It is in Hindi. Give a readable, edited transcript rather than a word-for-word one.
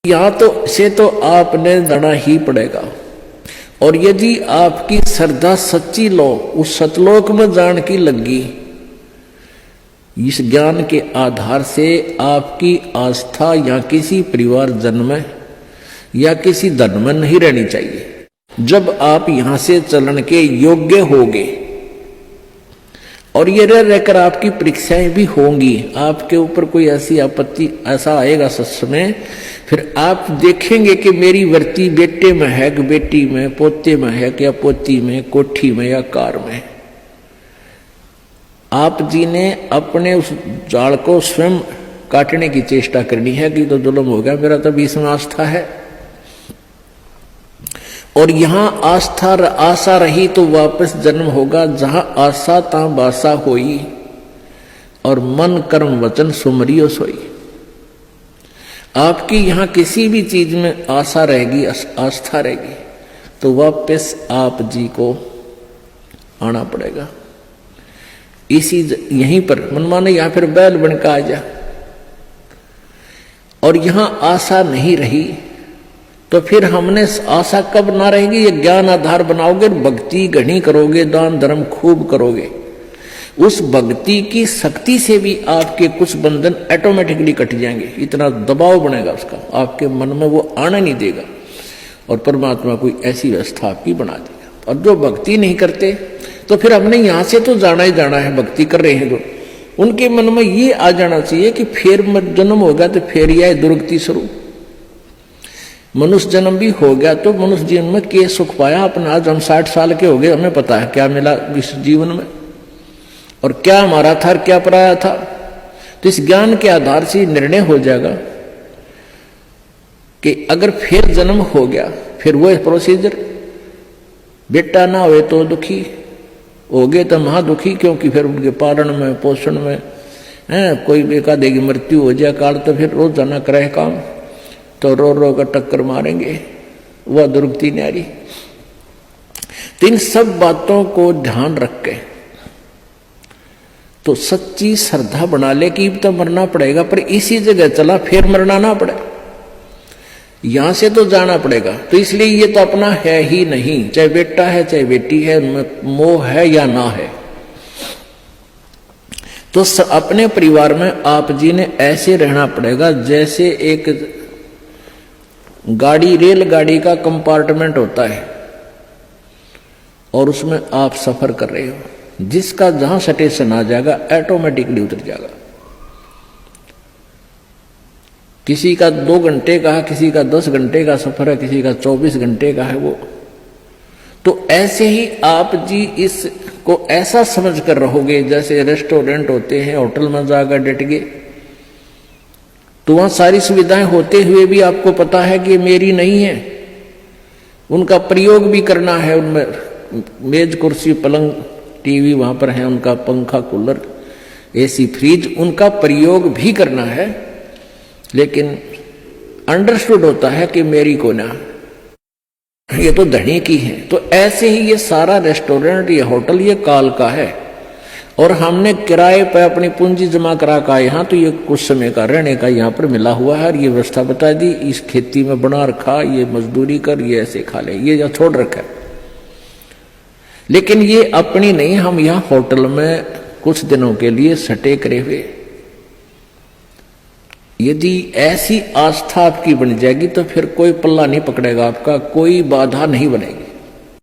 यहाँ तो से तो आपने जाना ही पड़ेगा। और यदि आपकी श्रद्धा सच्ची लो उस सतलोक में जान की लगी, इस ज्ञान के आधार से आपकी आस्था या किसी परिवार जन्म में या किसी धन में नहीं रहनी चाहिए। जब आप यहां से चलन के योग्य होगे और ये रहकर आपकी परीक्षाएं भी होंगी, आपके ऊपर कोई ऐसी आपत्ति ऐसा आएगा सच में, फिर आप देखेंगे कि मेरी वृत्ति बेटे में है कि बेटी में, पोते में है कि या पोती में, कोठी में या कार में। आप जी ने अपने उस जाल को स्वयं काटने की चेष्टा करनी है कि तो जुल्म हो गया, मेरा तो बीच में आस्था है। और यहां आशा रही तो वापस जन्म होगा, जहां आशा ता बासा होई और मन कर्म वचन सुमरियो सोई। आपकी यहां किसी भी चीज में आशा रहेगी, आस्था रहेगी, तो वापस आप जी को आना पड़ेगा। इसी यहीं पर मन माने यहां फिर बैल बनकर आ जा। और यहां आशा नहीं रही तो फिर हमने आशा कब ना रहेगी, ये ज्ञान आधार बनाओगे, भक्ति घनी करोगे, दान धर्म खूब करोगे, उस भक्ति की शक्ति से भी आपके कुछ बंधन ऑटोमेटिकली कट जाएंगे। इतना दबाव बनेगा उसका, आपके मन में वो आना नहीं देगा और परमात्मा कोई ऐसी व्यवस्था आपकी बना देगा। और जो भक्ति नहीं करते तो फिर हमने यहां से तो जाना ही जाना है, भक्ति कर रहे हैं जो, उनके मन में ये आ जाना चाहिए कि फिर जन्म होगा तो फिर यह दुर्गति शुरू। मनुष्य जन्म भी हो गया तो मनुष्य जीवन में क्या सुख पाया अपना। आज हम 60 साल के हो गए, हमें पता है क्या मिला इस जीवन में और क्या हमारा था और क्या पराया था। तो इस ज्ञान के आधार से निर्णय हो जाएगा कि अगर फिर जन्म हो गया, फिर वो प्रोसीजर, बेटा ना हुए तो दुखी हो गए तो महादुखी, क्योंकि फिर उनके पालन में पोषण में कोई बेकादे की मृत्यु हो जाए काल, तो फिर रोज जाना करे काम, तो रो रो कर टक्कर मारेंगे, वह दुर्गति न्यारी। तो इन सब बातों को ध्यान रख के तो सच्ची श्रद्धा बना ले कि तो मरना पड़ेगा, पर इसी जगह चला फिर मरना ना पड़े, यहां से तो जाना पड़ेगा। तो इसलिए ये तो अपना है ही नहीं, चाहे बेटा है चाहे बेटी है, उनमें मोह है या ना है। तो अपने परिवार में आप जी ने ऐसे रहना पड़ेगा जैसे एक गाड़ी, रेलगाड़ी का कंपार्टमेंट होता है और उसमें आप सफर कर रहे हो, जिसका जहां स्टेशन आ जाएगा ऑटोमेटिकली उतर जाएगा। किसी का 2 घंटे का है, किसी का 10 घंटे का सफर है, किसी का 24 घंटे का है वो। तो ऐसे ही आप जी इसको ऐसा समझ कर रहोगे जैसे रेस्टोरेंट होते हैं, होटल में जाकर डट गए तो वहां सारी सुविधाएं होते हुए भी आपको पता है कि मेरी नहीं है, उनका प्रयोग भी करना है। उनमें मेज कुर्सी पलंग टीवी वहां पर है, उनका पंखा कूलर एसी फ्रिज, उनका प्रयोग भी करना है, लेकिन अंडरस्टूड होता है कि मेरी को ना, ये तो धनी की है। तो ऐसे ही ये सारा रेस्टोरेंट, ये होटल, ये काल का है और हमने किराए पर अपनी पूंजी जमा करा का यहाँ, तो ये कुछ समय का रहने का यहाँ पर मिला हुआ है और ये व्यवस्था बता दी, इस खेती में बना रखा, ये मजदूरी कर, ये ऐसे खा ले, ये यहाँ छोड़ रखा है। लेकिन ये अपनी नहीं, हम यहाँ होटल में कुछ दिनों के लिए सटे करे हुए। यदि ऐसी आस्था आपकी बन जाएगी तो फिर कोई पल्ला नहीं पकड़ेगा आपका, कोई बाधा नहीं बनेगी।